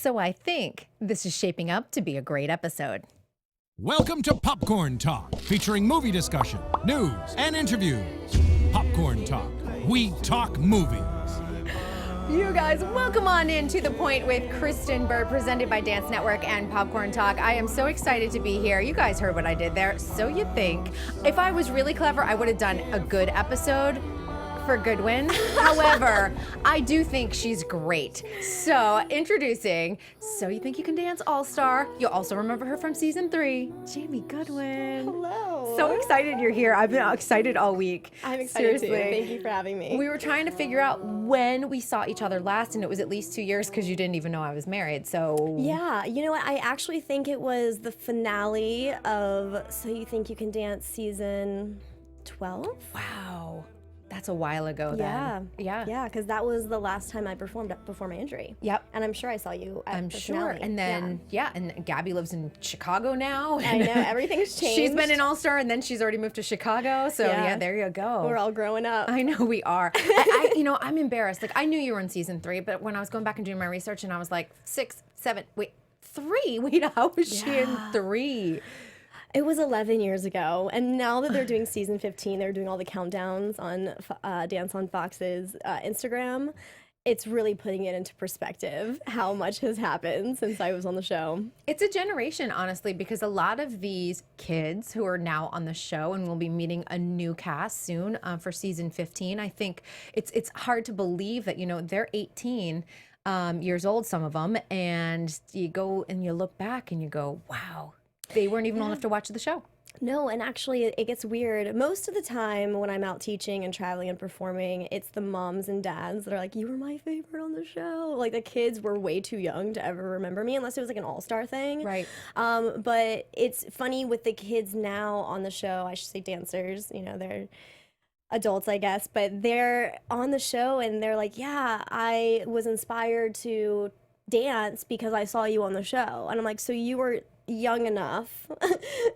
So I think this is shaping up to be a great episode. Welcome to Popcorn Talk, featuring movie discussion, news, and interviews. Popcorn Talk. We talk movies. You guys, welcome on into The Pointe with Kristyn Burtt, presented by Dance Network and Popcorn Talk. I am so excited to be here. You guys heard what I did there. So you think. If I was really clever, I would have done a good episode for Goodwin. However, I do think she's great. So introducing So You Think You Can Dance All-Star. You'll also remember her from season 3, Jaimie Goodwin. Hello. So excited you're here. I've been excited all week. I'm excited Seriously. too. Thank you for having me. We were trying to figure out when we saw each other last, and it was at least 2 years because you didn't even know I was married. So Yeah, you know what? I actually think it was the finale of So You Think You Can Dance season 12. Wow. That's a while ago then. Yeah, because that was the last time I performed before my injury. Yep. And I'm sure I saw you at I'm the sure. finale. And then, and Gabby lives in Chicago now. I know, everything's changed. She's been an all-star, and then she's already moved to Chicago. So yeah, there you go. We're all growing up. I know we are. I'm embarrassed. Like, I knew you were in season 3, but when I was going back and doing my research, and I was like, 6, 7, wait, 3? Wait, how was she in 3? It was 11 years ago, and now that they're doing season 15, they're doing all the countdowns on Dance on Fox's Instagram. It's really putting it into perspective how much has happened since I was on the show. It's a generation, honestly, because a lot of these kids who are now on the show, and we'll be meeting a new cast soon for season 15, I think it's hard to believe that, they're 18 years old, some of them, and you go and you look back and you go, wow. They weren't even old enough to watch the show. No, and actually it gets weird. Most of the time when I'm out teaching and traveling and performing, it's the moms and dads that are like, you were my favorite on the show. Like, the kids were way too young to ever remember me, unless it was like an all-star thing. Right. But it's funny with the kids now on the show, I should say dancers, they're adults, I guess, but they're on the show and they're like, yeah, I was inspired to dance because I saw you on the show. And I'm like, so you were young enough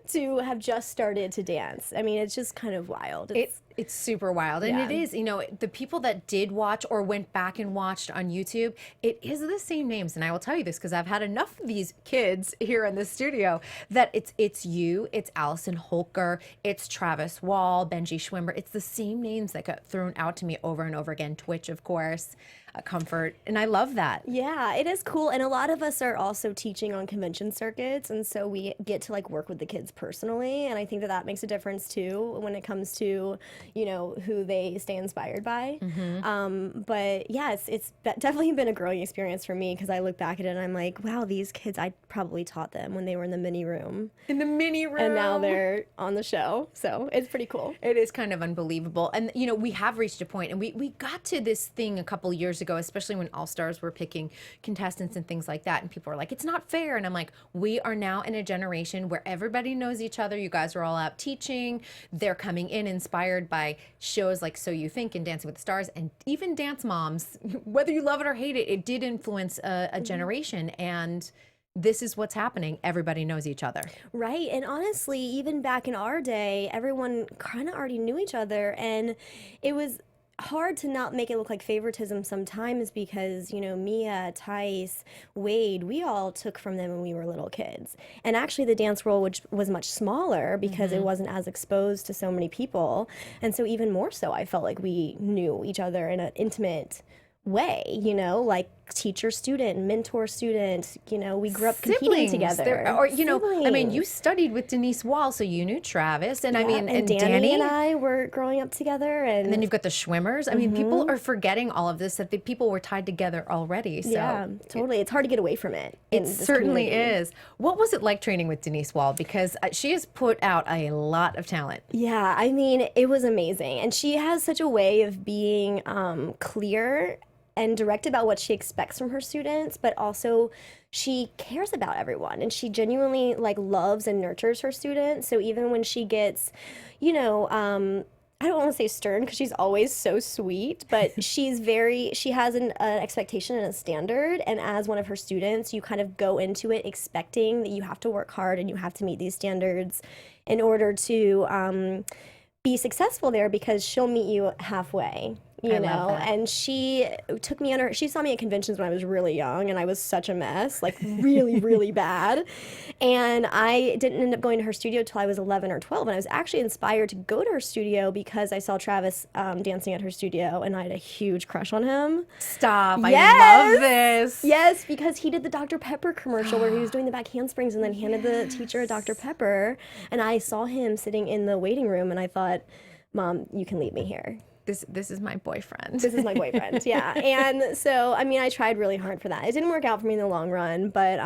to have just started to dance. I mean, it's just kind of wild. It's super wild. And it is, the people that did watch or went back and watched on YouTube, it is the same names. And I will tell you this because I've had enough of these kids here in the studio that it's you, it's Allison Holker, it's Travis Wall, Benji Schwimmer. It's the same names that got thrown out to me over and over again. Twitch, of course. Comfort, and I love that. Yeah, it is cool, and a lot of us are also teaching on convention circuits, and so we get to work with the kids personally, and I think that makes a difference too when it comes to who they stay inspired by. Mm-hmm. But yeah, it's definitely been a growing experience for me because I look back at it and I'm like, wow, these kids, I probably taught them when they were in the mini room. In the mini room. And now they're on the show, so it's pretty cool. It is kind of unbelievable, and we have reached a point, and we got to this thing a couple years ago, especially when All-Stars were picking contestants and things like that, and people were like, it's not fair, and I'm like, we are now in a generation where everybody knows each other. You guys are all out teaching. They're coming in inspired by shows like So You Think and Dancing with the Stars, and even Dance Moms. Whether you love it or hate it, it did influence a generation, and this is what's happening. Everybody knows each other. Right. And honestly, even back in our day, everyone kind of already knew each other, and it was hard to not make it look like favoritism sometimes because, Mia, Tice, Wade, we all took from them when we were little kids. And actually the dance world, which was much smaller because it wasn't as exposed to so many people. And so even more so, I felt like we knew each other in an intimate way, like teacher student, mentor student, we grew up competing together. I mean, you studied with Denise Wall, so you knew Travis, and and Danny and I were growing up together, and then you've got the Schwimmers. I mean, people are forgetting all of this, that the people were tied together already. So yeah, totally. It's hard to get away from it. It certainly is. What was it like training with Denise Wall? Because she has put out a lot of talent. Yeah, I mean, it was amazing, and she has such a way of being clear and direct about what she expects from her students, but also she cares about everyone, and she genuinely loves and nurtures her students. So even when she gets, I don't want to say stern because she's always so sweet, but she has an expectation and a standard, and as one of her students, you kind of go into it expecting that you have to work hard and you have to meet these standards in order to be successful there, because she'll meet you halfway. you I love know, that. and she took me under, she saw me at conventions when I was really young and I was such a mess, like really, really bad. And I didn't end up going to her studio till I was 11 or 12. And I was actually inspired to go to her studio because I saw Travis dancing at her studio and I had a huge crush on him. Stop. I Yes! love this. Yes, because he did the Dr. Pepper commercial where he was doing the back handsprings and then handed the teacher a Dr. Pepper. And I saw him sitting in the waiting room and I thought, Mom, you can leave me here. This is my boyfriend. This is my boyfriend, yeah. And so, I mean, I tried really hard for that. It didn't work out for me in the long run, but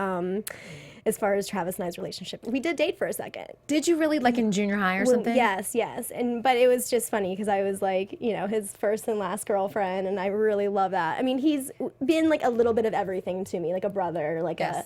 as far as Travis and I's relationship, we did date for a second. Did you really, like in junior high or something? Yes. But it was just funny because I was like, you know, his first and last girlfriend, and I really love that. I mean, he's been like a little bit of everything to me, like a brother, like Yes.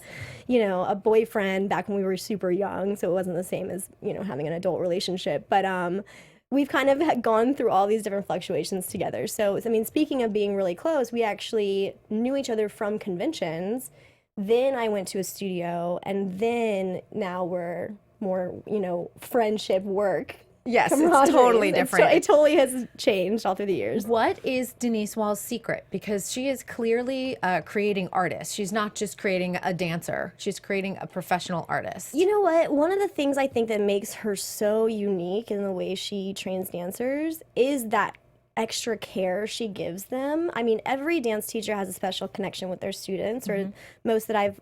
a boyfriend back when we were super young, so it wasn't the same as, you know, having an adult relationship. But we've kind of gone through all these different fluctuations together. So, I mean, speaking of being really close, we actually knew each other from conventions. Then I went to a studio, and then now we're more, you know, friendship, work. Yes, it's camaraderie. totally different. It totally has changed all through the years. What is Denise Wall's secret? Because she is clearly creating artists. She's not just creating a dancer. She's creating a professional artist. You know what? One of the things I think that makes her so unique in the way she trains dancers is that extra care she gives them. I mean, every dance teacher has a special connection with their students, or most that I've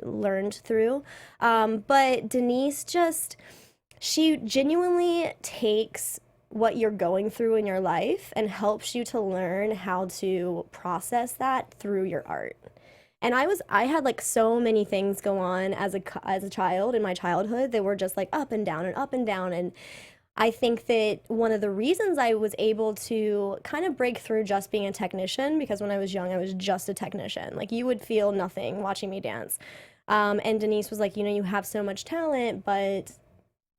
learned through. But Denise she genuinely takes what you're going through in your life and helps you to learn how to process that through your art. And I had like so many things go on as a child in my childhood that were just like up and down and up and down. And I think that one of the reasons I was able to kind of break through just being a technician, because when I was young, I was just a technician. Like, you would feel nothing watching me dance. And Denise was like, you know, you have so much talent, but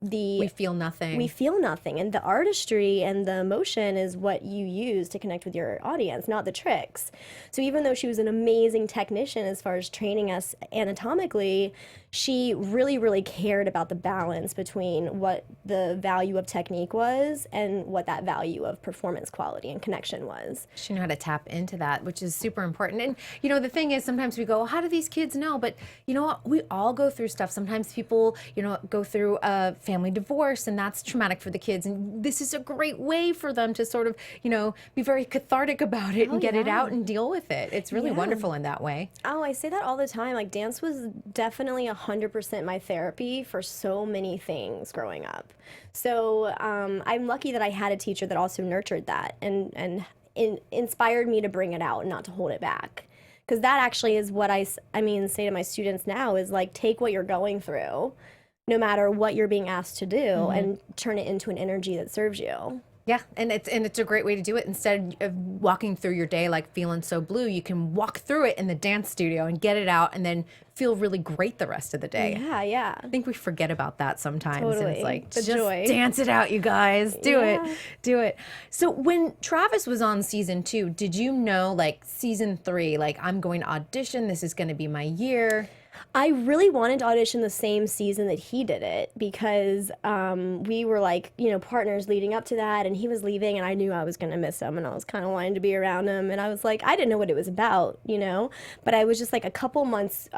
We feel nothing. we feel nothing, and the artistry and the emotion is what you use to connect with your audience, not the tricks. So even though she was an amazing technician as far as training us anatomically, she really, really cared about the balance between what the value of technique was and what that value of performance quality and connection was. She knew how to tap into that, which is super important. And, you know, the thing is, sometimes we go, well, how do these kids know? But, you know what? We all go through stuff. Sometimes people, you know, go through a family divorce, and that's traumatic for the kids. And this is a great way for them to sort of, you know, be very cathartic about it and get it out and deal with it. It's really wonderful in that way. Oh, I say that all the time. Like, dance was definitely 100% my therapy for so many things growing up. So I'm lucky that I had a teacher that also nurtured that and inspired me to bring it out and not to hold it back. Because that actually is what I say to my students now is, like, take what you're going through, no matter what you're being asked to do, and turn it into an energy that serves you. Yeah, and it's a great way to do it. Instead of walking through your day like feeling so blue, you can walk through it in the dance studio and get it out, and then feel really great the rest of the day. Yeah. I think we forget about that sometimes. And Totally. it's like, The just joy. dance it out, you guys. Do it. So when Travis was on season 2, did you know, like, season 3, like, I'm going to audition, this is going to be my year? I really wanted to audition the same season that he did it because we were like, you know, partners leading up to that, and he was leaving, and I knew I was going to miss him, and I was kind of wanting to be around him, and I was like, I didn't know what it was about, you know, but I was just like a couple months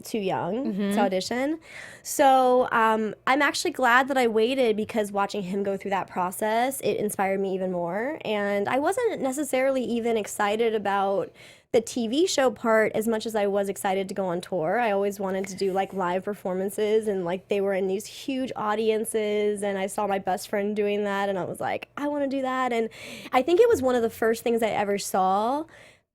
too young to audition. So I'm actually glad that I waited, because watching him go through that process, it inspired me even more, and I wasn't necessarily even excited about the TV show part as much as I was excited to go on tour. I always wanted to do like live performances, and like they were in these huge audiences, and I saw my best friend doing that, and I was like, I want to do that. And I think it was one of the first things I ever saw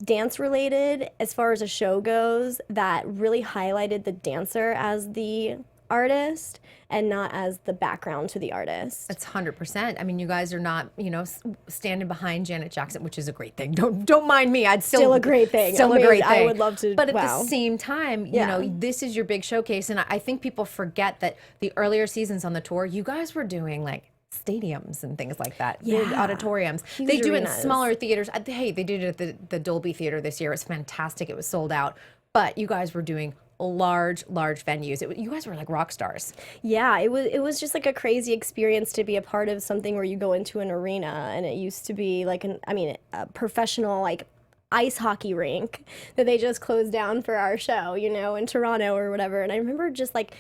dance related as far as a show goes that really highlighted the dancer as the artist and not as the background to the artist. It's 100%. I mean, you guys are not, you know, standing behind Janet Jackson, which is a great thing. Don't mind me. I'd Still a great thing. Still a great thing. I would love to. But at wow. the same time, you know, this is your big showcase, and I think people forget that the earlier seasons on the tour, you guys were doing like stadiums and things like that, big auditoriums. Huge they do it in arenas. smaller theaters. Hey, they did it at the Dolby Theater this year. It was fantastic. It was sold out. But you guys were doing large venues. You guys were like rock stars. Yeah, it was just like a crazy experience to be a part of something where you go into an arena, and it used to be like a professional like ice hockey rink that they just closed down for our show, in Toronto or whatever. And I remember just like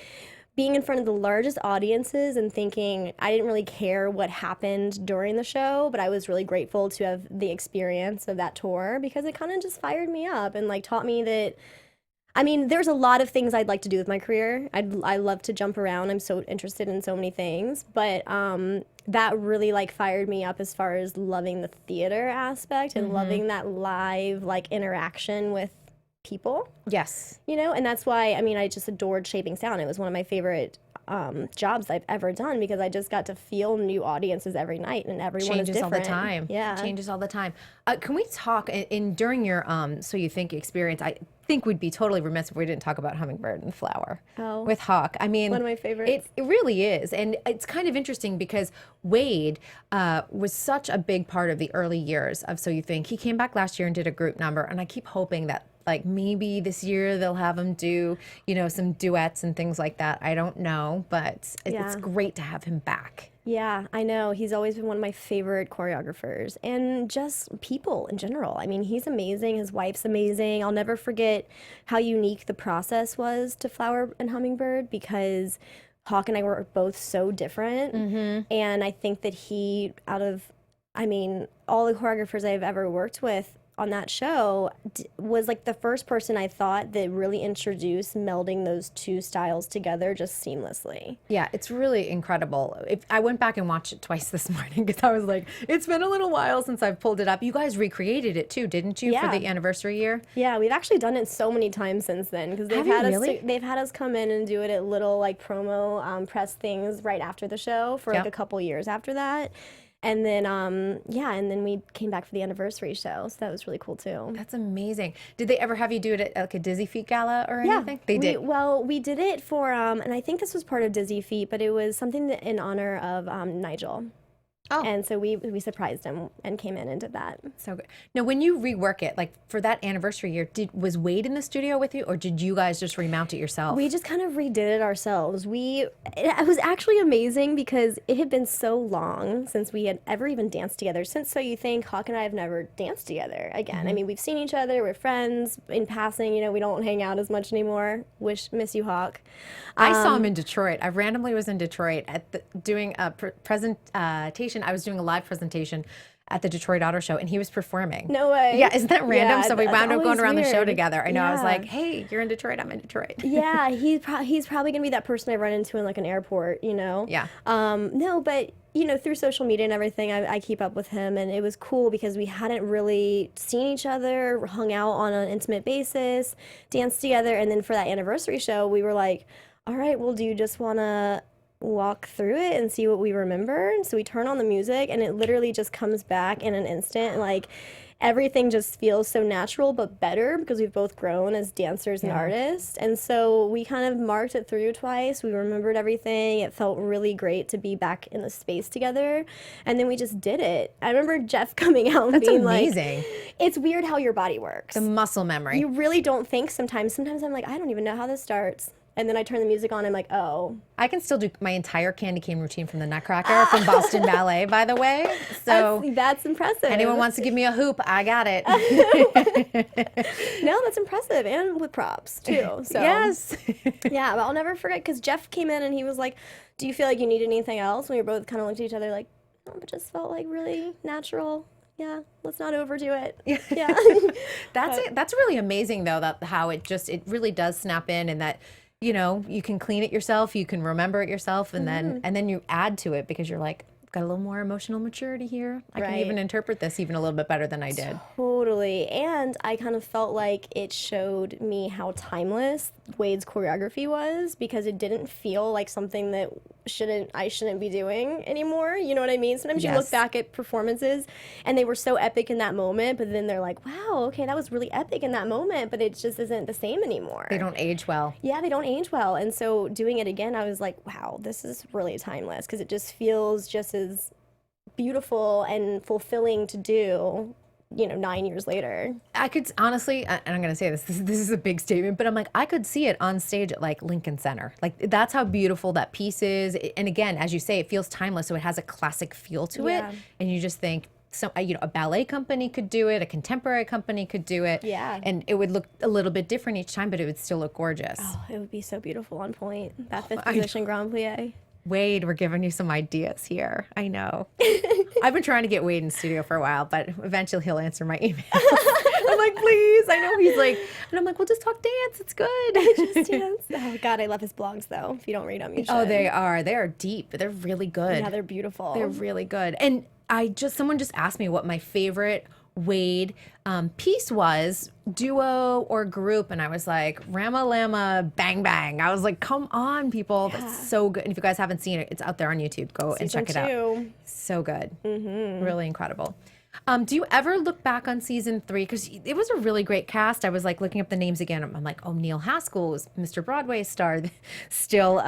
being in front of the largest audiences and thinking I didn't really care what happened during the show, but I was really grateful to have the experience of that tour because it kind of just fired me up and like taught me that, there's a lot of things I'd like to do with my career. I love to jump around. I'm so interested in so many things, but that really like fired me up as far as loving the theater aspect and loving that live like interaction with people. Yes. And that's why, I just adored Shaping Sound. It was one of my favorite jobs I've ever done because I just got to feel new audiences every night, and everyone is different. Changes all the time. Yeah. Changes all the time. Can we talk during your So You Think experience? I think we'd be totally remiss if we didn't talk about Hummingbird and Flower with Hawk. One of my favorites. It really is. And it's kind of interesting because Wade was such a big part of the early years of So You Think. He came back last year and did a group number, and I keep hoping that like maybe this year they'll have him do, some duets and things like that. I don't know, but it's great to have him back. Yeah, I know. He's always been one of my favorite choreographers and just people in general. He's amazing. His wife's amazing. I'll never forget how unique the process was to Flower and Hummingbird because Hawk and I were both so different. And I think that he, out of, all the choreographers I've ever worked with, on that show was like the first person I thought that really introduced melding those two styles together just seamlessly. Yeah, it's really incredible. I went back and watched it twice this morning because I was like, it's been a little while since I've pulled it up. You guys recreated it too, didn't you, for the anniversary year? Yeah, we've actually done it so many times since then because they've had us come in and do it at little like promo press things right after the show for like a couple years after that. And then, and then we came back for the anniversary show, so that was really cool too. That's amazing. Did they ever have you do it at like a Dizzy Feet gala or anything? They did. Well, we did it for, and I think this was part of Dizzy Feet, but it was something in honor of Nigel. Oh. And so we surprised him and came in and did that. So good. Now, when you rework it, like for that anniversary year, was Wade in the studio with you, or did you guys just remount it yourself? We just kind of redid it ourselves. It was actually amazing because it had been so long since we had ever even danced together. Since So You Think, Hawk and I have never danced together again. We've seen each other, we're friends in passing. We don't hang out as much anymore. Miss you, Hawk. I saw him in Detroit. I randomly was in Detroit doing a presentation. I was doing a live presentation at the Detroit Auto Show, and he was performing. No way. Yeah, isn't that random? Yeah, so we wound up going around the show weird. together. I know. I was like, hey, you're in Detroit. I'm in Detroit. Yeah, he's probably going to be that person I run into in like an airport, Yeah. No, but through social media and everything, I keep up with him, and it was cool because we hadn't really seen each other, hung out on an intimate basis, danced together, and then for that anniversary show, we were like, all right, well, do you just want to walk through it and see what we remember? And so we turn on the music, and it literally just comes back in an instant, like everything just feels so natural but better because we've both grown as dancers and artists. And so we kind of marked it through twice. We remembered everything. It felt really great to be back in the space together. And then we just did it. I remember Jeff coming out and being amazing. Like, it's weird how your body works. The muscle memory. You really don't think sometimes. Sometimes I'm like, I don't even know how this starts. And then I turn the music on, I'm like, oh. I can still do my entire candy cane routine from the Nutcracker from Boston Ballet, by the way. So that's impressive. Anyone wants to give me a hoop, I got it. No, that's impressive. And with props, too. So. Yes. Yeah, but I'll never forget, because Jeff came in and he was like, do you feel like you need anything else? And we both kind of looked at each other like, no, it just felt like really natural. Yeah, let's not overdo it. Yeah. That's really amazing, though, that how it really does snap in, and that you can clean it yourself, you can remember it yourself, and then you add to it because you're like, got a little more emotional maturity here. I can even interpret this even a little bit better than I did. Totally. And I kind of felt like it showed me how timeless Wade's choreography was, because it didn't feel like something that I shouldn't be doing anymore. You know what I mean? Sometimes you look back at performances and they were so epic in that moment, but then they're like, wow, okay, that was really epic in that moment, but it just isn't the same anymore. They don't age well. Yeah, they don't age well. And so doing it again, I was like, wow, this is really timeless, because it just feels just as beautiful and fulfilling to do 9 years later. I could honestly, and I'm gonna say this is a big statement, but I'm like, I could see it on stage at like Lincoln Center. Like that's how beautiful that piece is. And again, as you say, it feels timeless, so it has a classic feel to it. And you just think, a ballet company could do it, a contemporary company could do it. Yeah. And it would look a little bit different each time, but it would still look gorgeous. Oh, it would be so beautiful on Pointe. That fifth position Grand Plie. Wade, we're giving you some ideas here. I know. I've been trying to get Wade in studio for a while, but eventually he'll answer my email. I'm like, please. I know he's like, and I'm like, we'll just talk dance. It's good. Just dance. Oh God, I love his blogs though. If you don't read them, you should. Oh, they are deep. They're really good. Yeah, they're beautiful. They're really good. And someone just asked me what my favorite Wade piece was, duo or group, and I was like, Rama Lama Bang Bang. I was like, come on, people. That's so good. And if you guys haven't seen it, it's out there on YouTube. Go and check it out. So good. Really incredible. Do you ever look back on season 3? Because it was a really great cast. I was like looking up the names again. I'm like, oh, Neil Haskell was Mr. Broadway star. Still,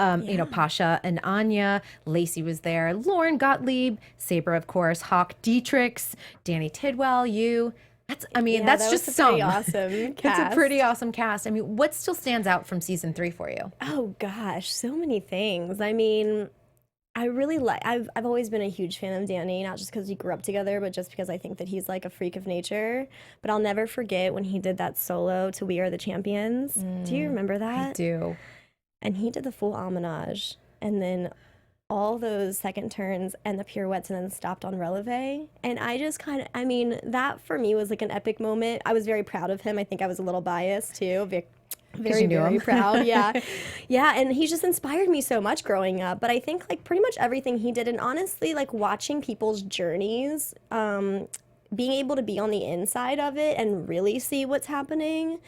Pasha and Anya. Lacey was there. Lauren Gottlieb. Saber, of course. Hawk Dietrichs. Danny Tidwell. You. That's just some. Pretty awesome cast. It's a pretty awesome cast. I mean, what still stands out from season 3 for you? Oh gosh, so many things. I mean, I really I've always been a huge fan of Danny, not just because we grew up together, but just because I think that he's like a freak of nature. But I'll never forget when he did that solo to We Are the Champions. Do you remember that? I do. And he did the full homenage, and then all those second turns and the pirouettes, and then stopped on releve. And I just that for me was like an epic moment. I was very proud of him. I think I was a little biased too. Very proud. Yeah. Yeah. And he's just inspired me so much growing up. But I think like pretty much everything he did, and honestly, like watching people's journeys, being able to be on the inside of it and really see what's happening,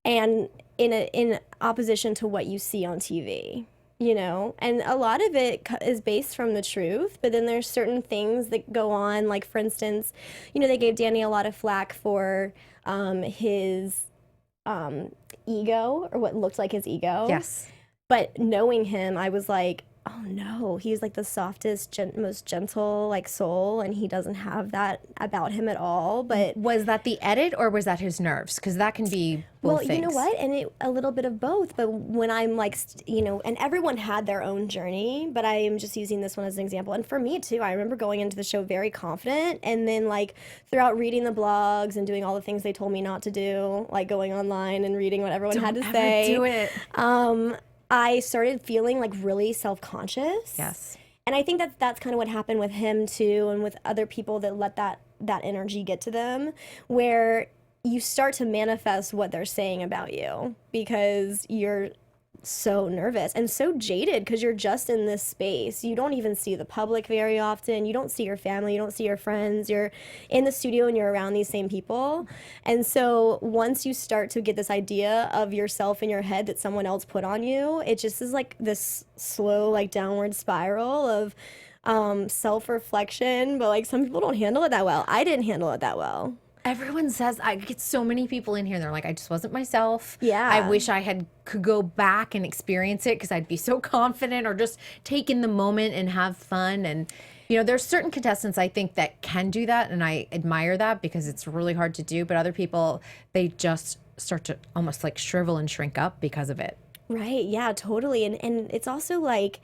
and in opposition to what you see on TV. And a lot of it is based from the truth, but then there's certain things that go on, like for instance, they gave Danny a lot of flack for his ego, or what looked like his ego. Yes. But knowing him, I was like, oh no, he's like the softest, most gentle like soul, and he doesn't have that about him at all. But was that the edit, or was that his nerves? Because that can be both things. You know what? And a little bit of both. But when I'm like, and everyone had their own journey, but I am just using this one as an example. And for me too, I remember going into the show very confident, and then like throughout reading the blogs and doing all the things they told me not to do, like going online and reading what everyone had to say. Do it. I started feeling like really self-conscious. Yes. And I think that's kind of what happened with him too, and with other people that let that energy get to them, where you start to manifest what they're saying about you because you're so nervous and so jaded because you're just in this space. You don't even see the public very often. You don't see your family. You don't see your friends. You're in the studio and you're around these same people. And so once you start to get this idea of yourself in your head that someone else put on you, it just is like this slow, like downward spiral of self-reflection. But like some people don't handle it that well. I didn't handle it that well. Everyone says, I get so many people in here, and they're like, I just wasn't myself. Yeah. I wish I could go back and experience it because I'd be so confident, or just take in the moment and have fun. And, there's certain contestants I think that can do that, and I admire that because it's really hard to do. But other people, they just start to almost like shrivel and shrink up because of it. Right. Yeah, totally. And it's also like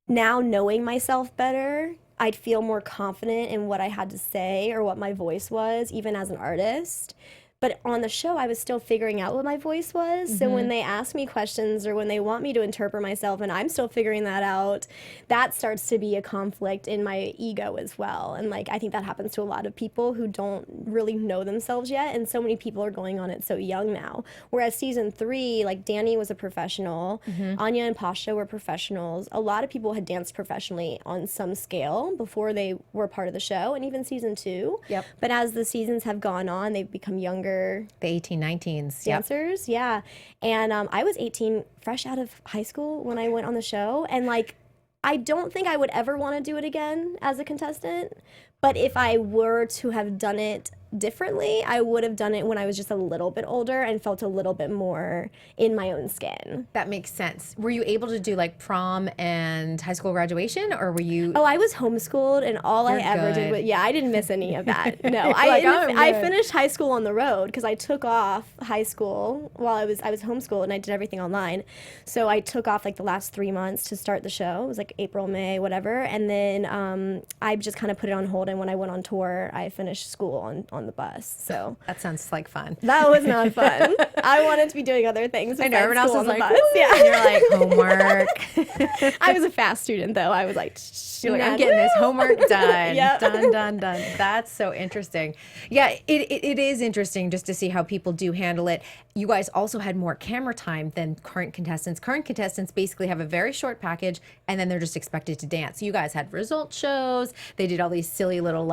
now knowing myself better, I'd feel more confident in what I had to say or what my voice was, even as an artist. But on the show, I was still figuring out what my voice was. Mm-hmm. So when they ask me questions or when they want me to interpret myself and I'm still figuring that out, that starts to be a conflict in my ego as well. And like I think that happens to a lot of people who don't really know themselves yet. And so many people are going on it so young now. Whereas season 3, like Danny was a professional. Mm-hmm. Anya and Pasha were professionals. A lot of people had danced professionally on some scale before they were part of the show, and even season 2. Yep. But as the seasons have gone on, they've become younger. The 18-19s dancers. Yep. Yeah. And I was 18, fresh out of high school when I went on the show, and like I don't think I would ever want to do it again as a contestant, but if I were to have done it differently, I would have done it when I was just a little bit older and felt a little bit more in my own skin. That makes sense. Were you able to do like prom and high school graduation, or were you? Oh, I was homeschooled, and all I ever did was, I didn't miss any of that. No, I finished high school on the road because I took off high school while I was homeschooled, and I did everything online. So I took off like the last 3 months to start the show. It was like April, May, whatever, and then I just kind of put it on hold. And when I went on tour, I finished school on the bus. So that sounds like fun. That was not fun. I wanted to be doing other things. I know everyone else was like, bus. Yeah. And you're like, homework. I was a fast student though. I was like, you're like, I'm getting this homework done. Yep. Done. That's so interesting. Yeah, it is interesting just to see how people do handle it. You guys also had more camera time than current contestants. Current contestants basically have a very short package, and then they're just expected to dance. You guys had result shows. They did all these silly little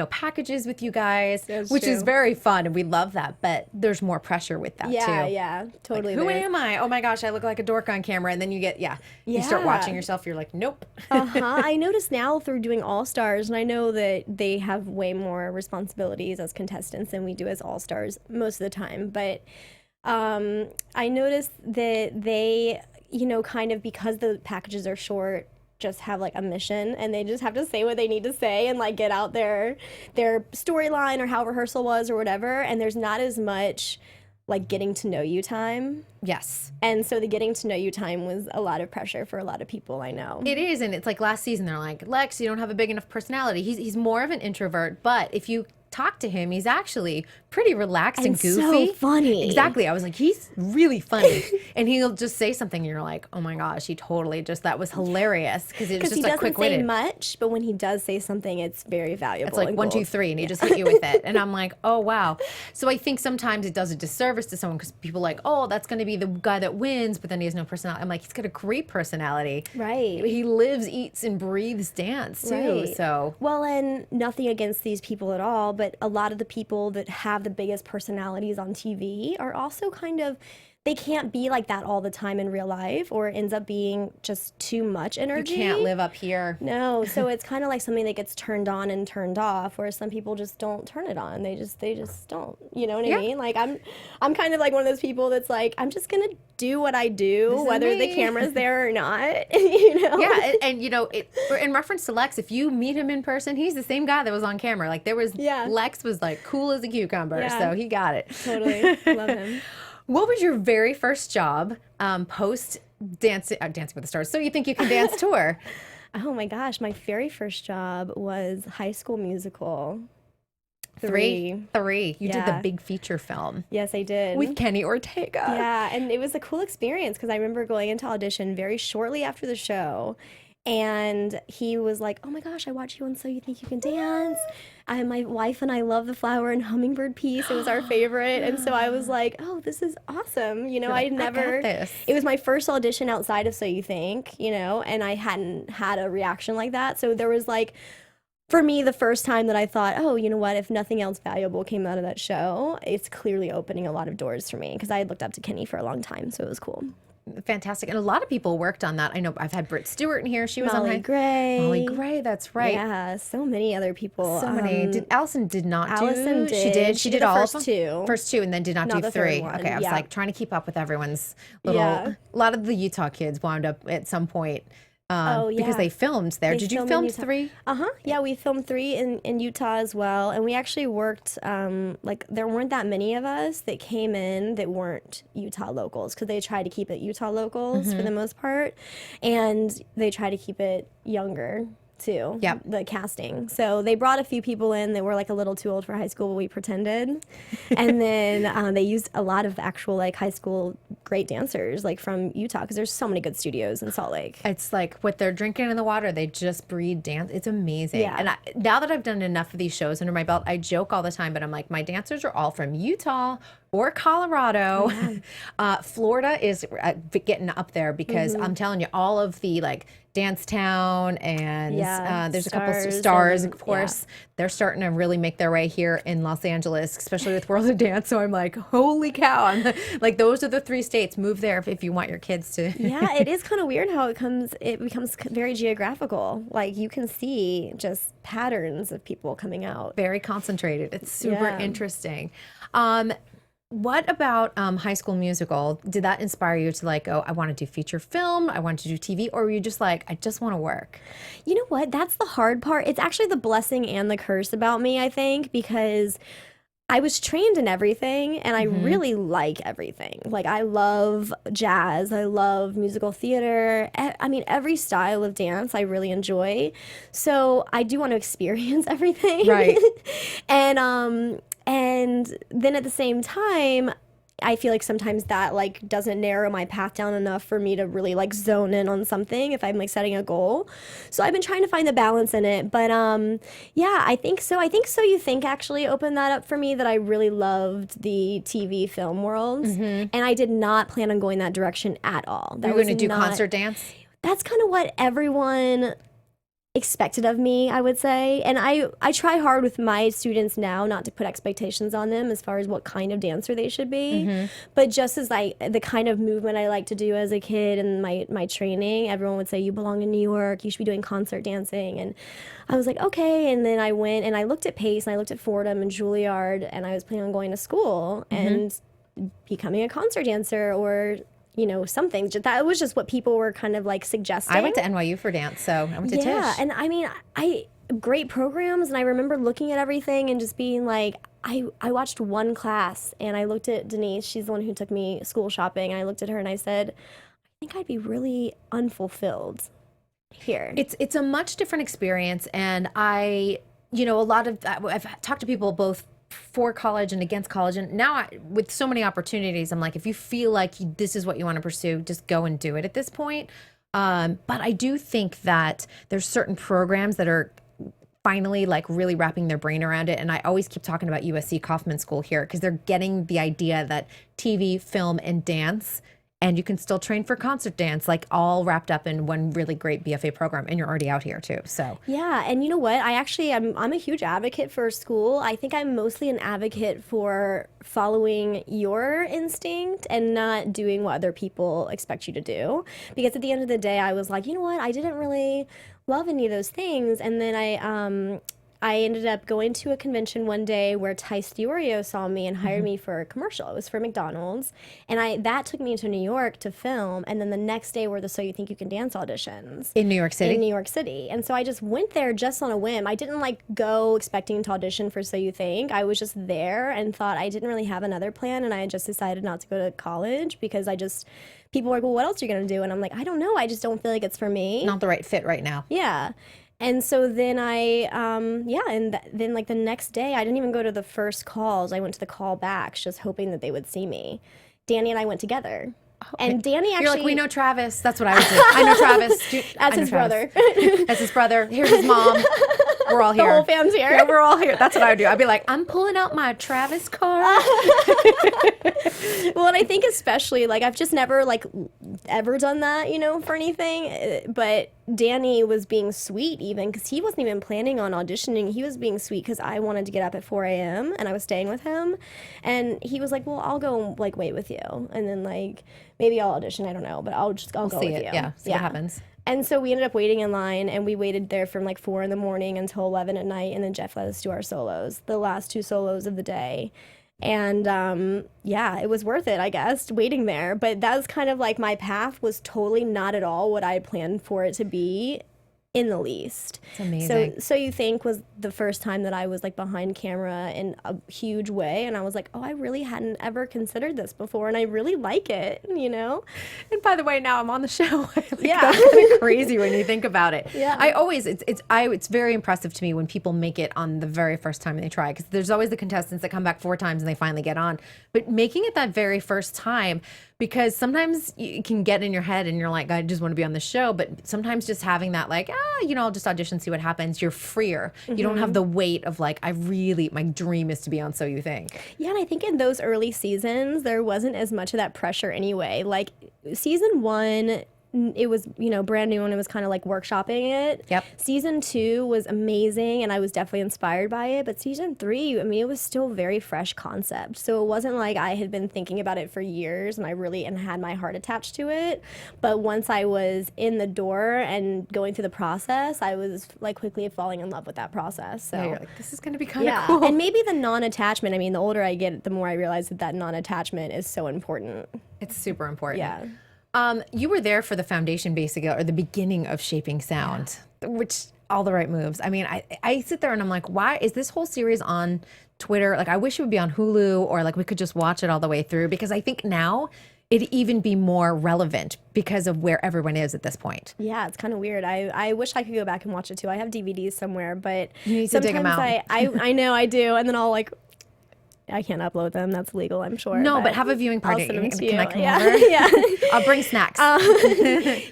packages with you guys, which is very fun, and we love that. But there's more pressure with that too. Yeah, totally. Like, who am I? Oh my gosh, I look like a dork on camera, and then you get you start watching yourself. You're like, nope. I notice now through doing All Stars, and I know that they have way more responsibilities as contestants than we do as All Stars most of the time, but I noticed that they, kind of, because the packages are short, just have like a mission, and they just have to say what they need to say and like get out their storyline or how rehearsal was or whatever, and there's not as much like getting to know you time. Yes. And so the getting to know you time was a lot of pressure for a lot of people, I know. It is, and it's like last season they're like, Lex, you don't have a big enough personality. He's more of an introvert, but if you talk to him, he's actually pretty relaxed and goofy. So funny. Exactly. I was like, he's really funny. And he'll just say something and you're like, oh my gosh, he totally that was hilarious, because it's just like quick-witted. He doesn't say much, but when he does say something, it's very valuable. It's like 1, 2, 3, and he just hit you with it. And I'm like, oh wow. So I think sometimes it does a disservice to someone, because people are like, oh, that's going to be the guy that wins, but then he has no personality. I'm like, he's got a great personality. Right. He lives, eats, and breathes dance too. Right. So well, and nothing against these people at all, but a lot of the people that have the biggest personalities on TV are also kind of, they can't be like that all the time in real life, or it ends up being just too much energy. You can't live up here. No, so it's kind of like something that gets turned on and turned off, whereas some people just don't turn it on. They just don't. You know what I mean? Like I'm kind of like one of those people that's like, I'm just gonna do what I do, whether the camera's there or not. Yeah, and in reference to Lex, if you meet him in person, he's the same guy that was on camera. Like Lex was like cool as a cucumber, so he got it. Totally, love him. What was your very first job post Dancing with the Stars? So You Think You Can Dance tour? Oh my gosh, my very first job was High School Musical. 3. You did the big feature film. Yes, I did. With Kenny Ortega. Yeah, and it was a cool experience, because I remember going into audition very shortly after the show, and he was like, oh my gosh, I watched you on So You Think You Can Dance. My wife and I love the flower and hummingbird piece. It was our favorite. And so I was like, oh, this is awesome. I'd never, it was my first audition outside of So You Think, and I hadn't had a reaction like that. So there was like, for me, the first time that I thought, oh, you know what, if nothing else valuable came out of that show, it's clearly opening a lot of doors for me, because I had looked up to Kenny for a long time. So it was cool. Fantastic. And a lot of people worked on that. I know I've had Britt Stewart in here. She was Molly on Gray. Molly Gray, that's right. Yeah, so many other people. So many. Allison did not Allison do. did. She did the all first two. First two, and then did not do the 3. third one. Okay, I was like trying to keep up with everyone's little. A lot of the Utah kids wound up at some point. Because they filmed there. Did you film 3? Yeah, we filmed 3 in Utah as well. And we actually worked, there weren't that many of us that came in that weren't Utah locals, because they tried to keep it Utah locals for the most part. And they try to keep it younger too. Yep. The casting. So they brought a few people in that were like a little too old for high school, but we pretended. And then they used a lot of actual like high school great dancers like from Utah, because there's so many good studios in Salt Lake. It's like what they're drinking in the water, they just breed dance. It's amazing. Yeah. And now that I've done enough of these shows under my belt, I joke all the time, but I'm like, my dancers are all from Utah or Colorado. Florida is getting up there because I'm telling you, all of the like Dance Town and there's a couple stars, and, of course. They're starting to really make their way here in Los Angeles, especially with World of Dance. So I'm like, holy cow. Like, those are the 3 states. Move there if you want your kids to. Yeah, it is kind of weird how it becomes very geographical. Like, you can see just patterns of people coming out. Very concentrated. It's super interesting. What about High School Musical? Did that inspire you to like, oh, I want to do feature film, I want to do TV, or were you just like, I just want to work? You know what? That's the hard part. It's actually the blessing and the curse about me, I think, because I was trained in everything and I really like everything. Like, I love jazz, I love musical theater. I mean, every style of dance I really enjoy. So I do want to experience everything. Right. And then at the same time, I feel like sometimes that like doesn't narrow my path down enough for me to really like zone in on something if I'm like setting a goal. So I've been trying to find the balance in it. But yeah, I think so. I think So You Think actually opened that up for me, that I really loved the TV film world. And I did not plan on going that direction at all. Were you going to do concert dance? That's kind of what everyone expected of me, I would say. And I try hard with my students now not to put expectations on them as far as what kind of dancer they should be. But just as the kind of movement I like to do as a kid and my training, everyone would say, you belong in New York, you should be doing concert dancing. And I was like, okay. And then I went and I looked at Pace and I looked at Fordham and Juilliard, and I was planning on going to school and becoming a concert dancer or something. That was just what people were kind of like suggesting. I went to NYU for dance, so I went to Tisch. Yeah, and I mean, great programs, and I remember looking at everything and just being like, I watched one class, and I looked at Denise, she's the one who took me school shopping, and I looked at her and I said, I think I'd be really unfulfilled here. It's a much different experience, and I've talked to people both for college and against college, and now with so many opportunities, I'm like, if you feel like this is what you want to pursue, just go and do it at this point. But I do think that there's certain programs that are finally like really wrapping their brain around it, and I always keep talking about USC Kaufman School here because they're getting the idea that TV, film, and dance, and you can still train for concert dance, all wrapped up in one really great BFA program, and you're already out here too. So yeah, and you know what? I'm a huge advocate for school. I think I'm mostly an advocate for following your instinct and not doing what other people expect you to do. Because at the end of the day, I was like, you know what? I didn't really love any of those things, and then I ended up going to a convention one day where Tice Diorio saw me and hired me for a commercial. It was for McDonald's. And that took me to New York to film. And then the next day were the So You Think You Can Dance auditions. in New York City? In New York City. And so I just went there just on a whim. I didn't go expecting to audition for So You Think. I was just there and thought I didn't really have another plan. And I just decided not to go to college because people were like, well, what else are you going to do? And I'm like, I don't know. I just don't feel like it's for me. Not the right fit right now. Yeah. And so then then the next day, I didn't even go to the first calls. I went to the callbacks just hoping that they would see me. Danny and I went together. Okay. And Danny actually... You're like, we know Travis. That's what I would do. I know Travis. That's his brother. That's his brother. Here's his mom. We're all here. The whole fam's here. Yeah, we're all here. That's what I would do. I'd be like, I'm pulling out my Travis card. Well, and I think especially, I've just never, ever done that, for anything. But Danny was being sweet even because he wasn't even planning on auditioning. He was being sweet because I wanted to get up at 4 a.m. and I was staying with him. And he was like, well, I'll go, wait with you. And then, maybe I'll audition. I don't know. But I'll go see with it. you. Yeah, see what happens. And so we ended up waiting in line, and we waited there from 4 in the morning until 11 at night, and then Jeff let us do our solos, the last 2 solos of the day. And it was worth it, I guess, waiting there. But that was kind of my path was totally not at all what I had planned for it to be in the least. It's amazing. So You Think was the first time that I was behind camera in a huge way, and I was like, oh, I really hadn't ever considered this before, and I really like it, And by the way, now I'm on the show. Yeah. That's kind of crazy when you think about it. Yeah. It's very impressive to me when people make it on the very first time they try, because there's always the contestants that come back 4 times and they finally get on. But making it that very first time, because sometimes you can get in your head and you're like, I just want to be on the show. But sometimes just having that, like, I'll just audition, see what happens. You're freer. You don't have the weight of like, my dream is to be on So You Think. Yeah, and I think in those early seasons, there wasn't as much of that pressure anyway. Like season 1, it was, brand new and it was kind of like workshopping it. Yep. Season 2 was amazing and I was definitely inspired by it. But season 3, it was still very fresh concept. So it wasn't like I had been thinking about it for years and and had my heart attached to it. But once I was in the door and going through the process, I was like quickly falling in love with that process. So you're like, this is going to be kind of cool. And maybe the non-attachment. The older I get, the more I realize that non-attachment is so important. It's super important. Yeah. You were there for the foundation, basically, or the beginning of Shaping Sound, which all the right moves. I sit there and I'm like, why is this whole series on Twitter? Like, I wish it would be on Hulu, or like we could just watch it all the way through, because I think now it'd even be more relevant because of where everyone is at this point. Yeah, it's kind of weird. I wish I could go back and watch it too. I have DVDs somewhere, but you need to dig them out. I know I do, and then I'll I can't upload them. That's illegal, I'm sure. No, but have a viewing party. I'll send them to Can you. I come over? Yeah. I'll bring snacks.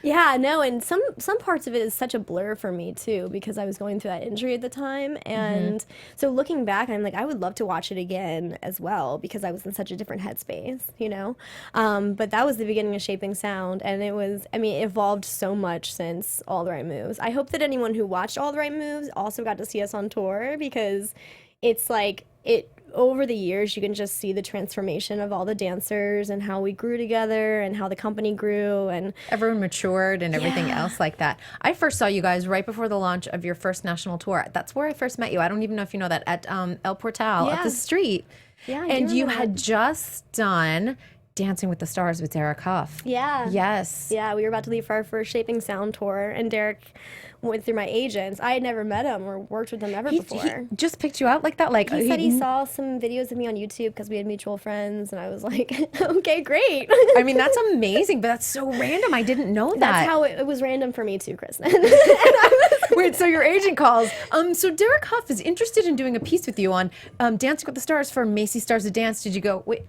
Yeah, no, and some parts of it is such a blur for me too, because I was going through that injury at the time, and so looking back, I'm like, I would love to watch it again as well, because I was in such a different headspace, But that was the beginning of Shaping Sound, and it was, it evolved so much since All the Right Moves. I hope that anyone who watched All the Right Moves also got to see us on tour, because it's like over the years, you can just see the transformation of all the dancers and how we grew together and how the company grew and everyone matured and everything else like that. I first saw you guys right before the launch of your first national tour. That's where I first met you. I don't even know if you know that, at El Portal, at the street. Yeah, and you had just done Dancing with the Stars with Derek Hough. Yeah. Yes. Yeah, we were about to leave for our first Shaping Sound tour, and Derek went through my agents. I had never met him or worked with him ever before. He just picked you out like that? Like he said he saw some videos of me on YouTube because we had mutual friends, and I was like, okay, great. That's amazing, but that's so random. I didn't know that. That's how it was random for me too, Kristyn. Wait, so your agent calls. So Derek Hough is interested in doing a piece with you on Dancing with the Stars for Macy's Stars of Dance. Did you go, wait,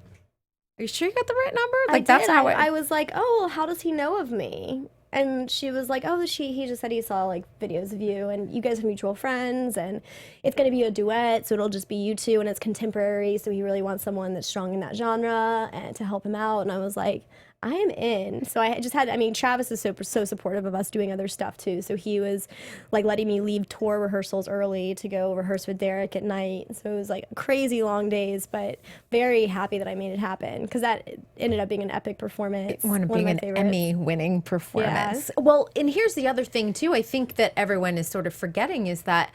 are you sure you got the right number? Like, that's how I was like, oh, well, how does he know of me? And she was like, oh, he just said he saw like videos of you and you guys are mutual friends and it's going to be a duet, so it'll just be you two and it's contemporary, so he really wants someone that's strong in that genre and to help him out. And I was like, I am in. So I just had, Travis is so supportive of us doing other stuff too. So he was like letting me leave tour rehearsals early to go rehearse with Derek at night. So it was like crazy long days, but very happy that I made it happen because that ended up being an epic performance. One of an Emmy-winning performance. Yeah. Well, and here's the other thing too. I think that everyone is sort of forgetting is that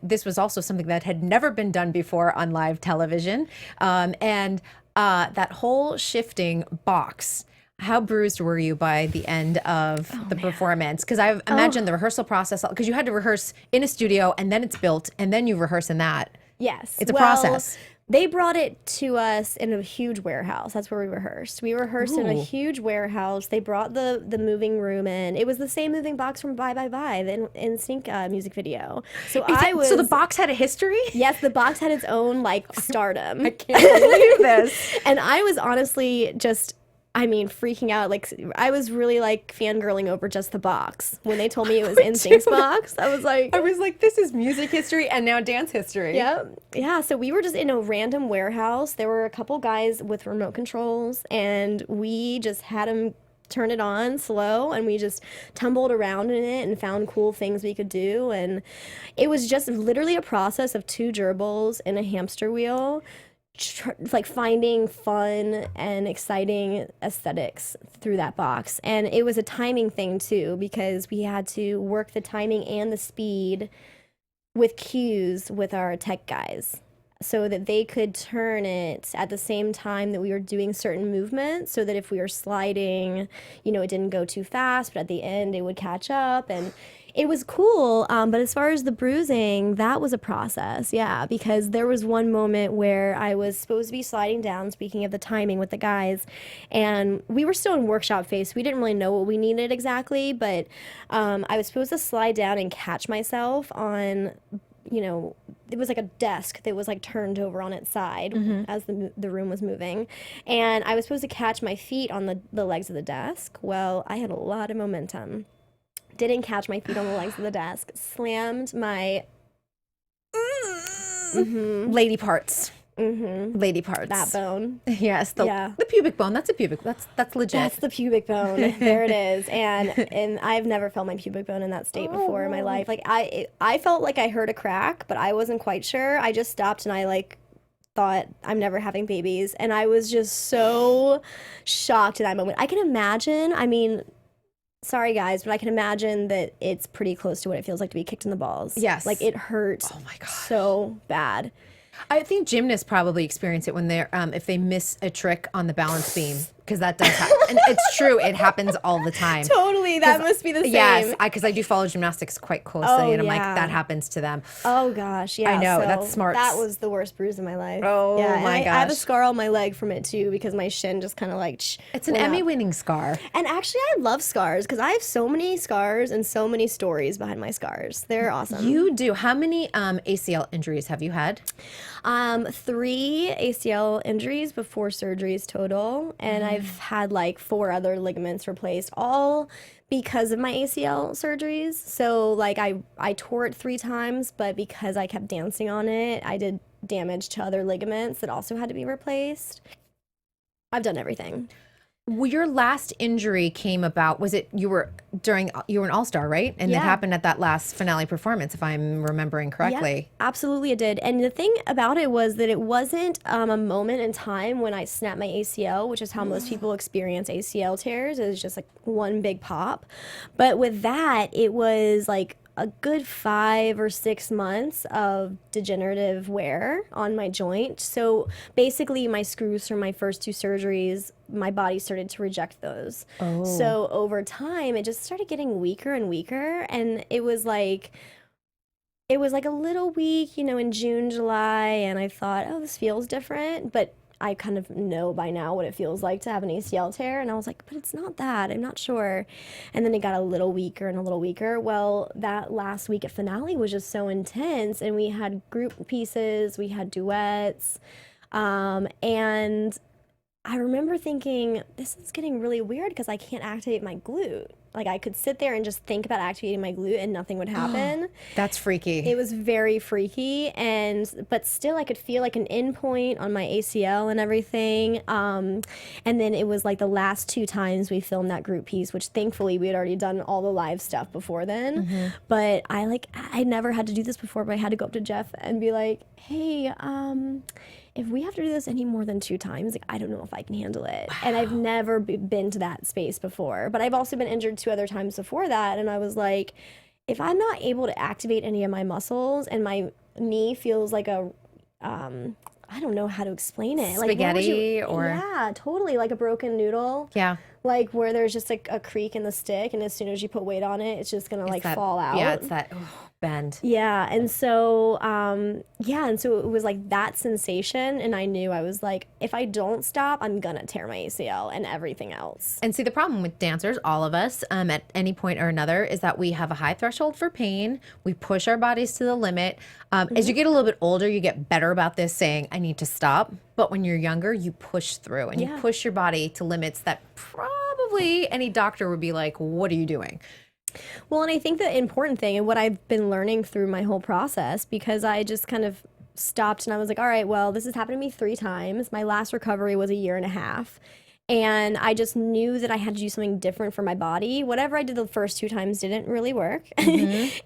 this was also something that had never been done before on live television, and that whole shifting box. How bruised were you by the end of the performance? Because I imagine the rehearsal process, because you had to rehearse in a studio and then it's built and then you rehearse in that. Yes. It's a process. They brought it to us in a huge warehouse. That's where we rehearsed. We rehearsed in a huge warehouse. They brought the moving room in. It was the same moving box from Bye Bye Bye, the NSYNC music video. So So the box had a history? Yes, the box had its own stardom. I can't believe this. And I was honestly just freaking out. Like, I was really fangirling over just the box. When they told me it was NSYNC's box, I was like, this is music history and now dance history. Yeah. Yeah. So we were just in a random warehouse. There were a couple guys with remote controls, and we just had them turn it on slow, and we just tumbled around in it and found cool things we could do. And it was just literally a process of two gerbils and a hamster wheel, finding fun and exciting aesthetics through that box. And it was a timing thing too, because we had to work the timing and the speed with cues with our tech guys so that they could turn it at the same time that we were doing certain movements, so that if we were sliding, it didn't go too fast, but at the end it would catch up. And it was cool, but as far as the bruising, that was a process, because there was one moment where I was supposed to be sliding down, speaking of the timing with the guys, and we were still in workshop phase, so we didn't really know what we needed exactly, but I was supposed to slide down and catch myself on, it was like a desk that was like turned over on its side as the room was moving. And I was supposed to catch my feet on the legs of the desk. Well, I had a lot of momentum. Didn't catch my feet on the legs of the desk. Slammed my lady parts. Lady parts. That bone. Yes, the pubic bone. That's legit. That's the pubic bone. There it is. And I've never felt my pubic bone in that state before in my life. Like I felt like I heard a crack, but I wasn't quite sure. I just stopped and I like thought I'm never having babies, and I was just so shocked at that moment. I can imagine. I mean, sorry guys, but I can imagine that it's pretty close to what it feels like to be kicked in the balls. Yes. Like it hurts. Oh my God. So bad. I think gymnasts probably experience it when they're if they miss a trick on the balance beam, because that does happen. And it's true, it happens all the time. Totally, that must be the same. Yes, because I do follow gymnastics quite closely, and I'm like, yeah. that happens to them. Oh gosh, yeah. I know, so that's smart. That was the worst bruise in my life. Oh, yeah, and my I have a gosh. scar on my leg from it too, because my shin just kind of like It's an went up. Emmy-winning scar. And actually, I love scars because I have so many scars and so many stories behind my scars. They're awesome. You do. How many ACL injuries have you had? 3 ACL injuries before surgeries total, and I've had like 4 other ligaments replaced, all because of my ACL surgeries. So like I tore it 3 times, but because I kept dancing on it, I did damage to other ligaments that also had to be replaced. I've done everything. Well, your last injury came about, was it you were an All-Star, right? And it Yeah. happened at that last finale performance, if I'm remembering correctly. Yeah, absolutely it did. And the thing about it was that it wasn't a moment in time when I snapped my ACL, which is how most people experience ACL tears. It was just like one big pop. But with that, it was like a good 5 or 6 months of degenerative wear on my joint. So basically my screws from my first 2 surgeries, my body started to reject those. Oh. So over time, it just started getting weaker and weaker. And it was like a little weak, in June, July. And I thought, oh, this feels different. But I kind of know by now what it feels like to have an ACL tear. And I was like, but it's not that. I'm not sure. And then it got a little weaker and a little weaker. Well, that last week at finale was just so intense. And we had group pieces, we had duets. And I remember thinking, this is getting really weird because I can't activate my glute. Like I could sit there and just think about activating my glute and nothing would happen. That's freaky. It was very freaky, but still I could feel like an endpoint on my ACL and everything. And then it was like the last 2 times we filmed that group piece, which thankfully we had already done all the live stuff before then. But I never had to do this before, but I had to go up to Jeff and be like, hey, if we have to do this any more than 2 times, like I don't know if I can handle it. Wow. And I've never been to that space before, but I've also been injured 2 other times before that. And I was like, if I'm not able to activate any of my muscles and my knee feels like I don't know how to explain it. Spaghetti or? Yeah, totally. Like a broken noodle. Yeah. Like where there's just like a creak in the stick, and as soon as you put weight on it, it's just going to fall out. Yeah, it's that bend. Yeah, and so it was like that sensation, and I knew, I was like, if I don't stop, I'm gonna tear my ACL and everything else. And see, the problem with dancers, all of us, at any point or another, is that we have a high threshold for pain. We push our bodies to the limit. As you get a little bit older, you get better about this, saying, I need to stop. But when you're younger, you push through, and you push your body to limits that probably any doctor would be like, what are you doing? Well, and I think the important thing, and what I've been learning through my whole process, because I just kind of stopped and I was like, all right, well, this has happened to me 3 times. My last recovery was 1.5 years. And I just knew that I had to do something different for my body. Whatever I did the first 2 times didn't really work.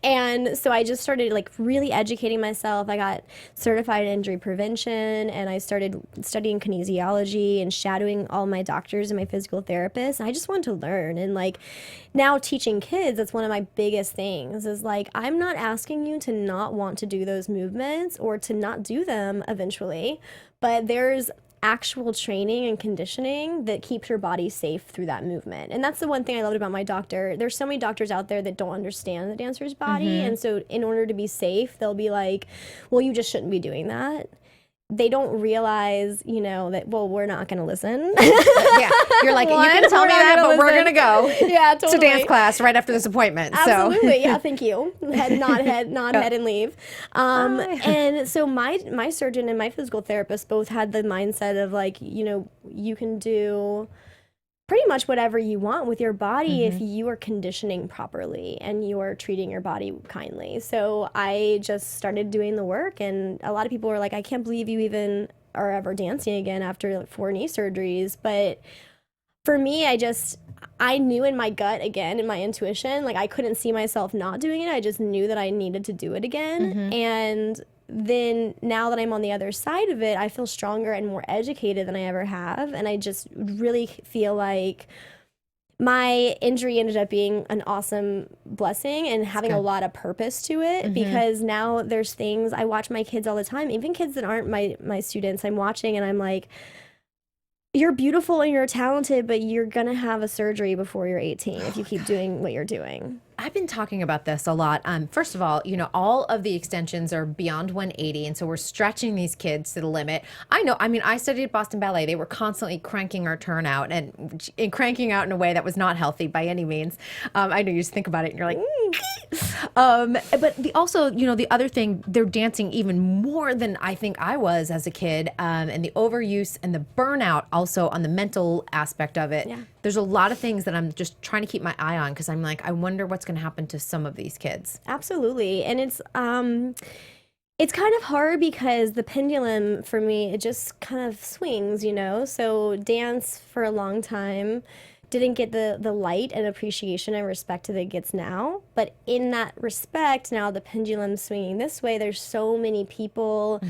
And so I just started like really educating myself. I got certified in injury prevention, and I started studying kinesiology and shadowing all my doctors and my physical therapists. And I just wanted to learn. And like now teaching kids, that's one of my biggest things, is like, I'm not asking you to not want to do those movements or to not do them eventually, but there's actual training and conditioning that keeps your body safe through that movement. And that's the one thing I loved about my doctor. There's so many doctors out there that don't understand the dancer's body. And so in order to be safe, they'll be like, well, you just shouldn't be doing that. they don't realize, you know, that, well, we're not going to listen. Yeah, you're like, you can tell me that, but we're going to go yeah, totally. to dance class right after this appointment. Absolutely, So. yeah, thank you. Nod head, and leave. And so my surgeon and my physical therapist both had the mindset of like, you know, you can do pretty much whatever you want with your body if you are conditioning properly and you are treating your body kindly. So I just started doing the work, and a lot of people were like, I can't believe you even are ever dancing again after like 4 knee surgeries. But for me, I knew in my gut again, in my intuition, like I couldn't see myself not doing it. I just knew that I needed to do it again. And then now that I'm on the other side of it, I feel stronger and more educated than I ever have. And I just really feel like my injury ended up being an awesome blessing and having a lot of purpose to it, because now there's things I watch my kids all the time, even kids that aren't my students, I'm watching and I'm like, you're beautiful and you're talented, but you're going to have a surgery before you're 18 if you keep doing what you're doing. I've been talking about this a lot. First of all, you know, all of the extensions are beyond 180, and so we're stretching these kids to the limit. I know, I mean, I studied at Boston Ballet. They were constantly cranking our turnout and cranking out in a way that was not healthy by any means. I know you just think about it and you're like, but also, you know, the other thing, they're dancing even more than I think I was as a kid, and the overuse and the burnout also on the mental aspect of it. Yeah. There's a lot of things that I'm just trying to keep my eye on, because I'm like, I wonder what's going to happen to some of these kids. Absolutely. And it's kind of hard because the pendulum for me, it just kind of swings, you know? So dance for a long time didn't get the light and appreciation and respect that it gets now. But in that respect, now the pendulum's swinging this way. There's so many people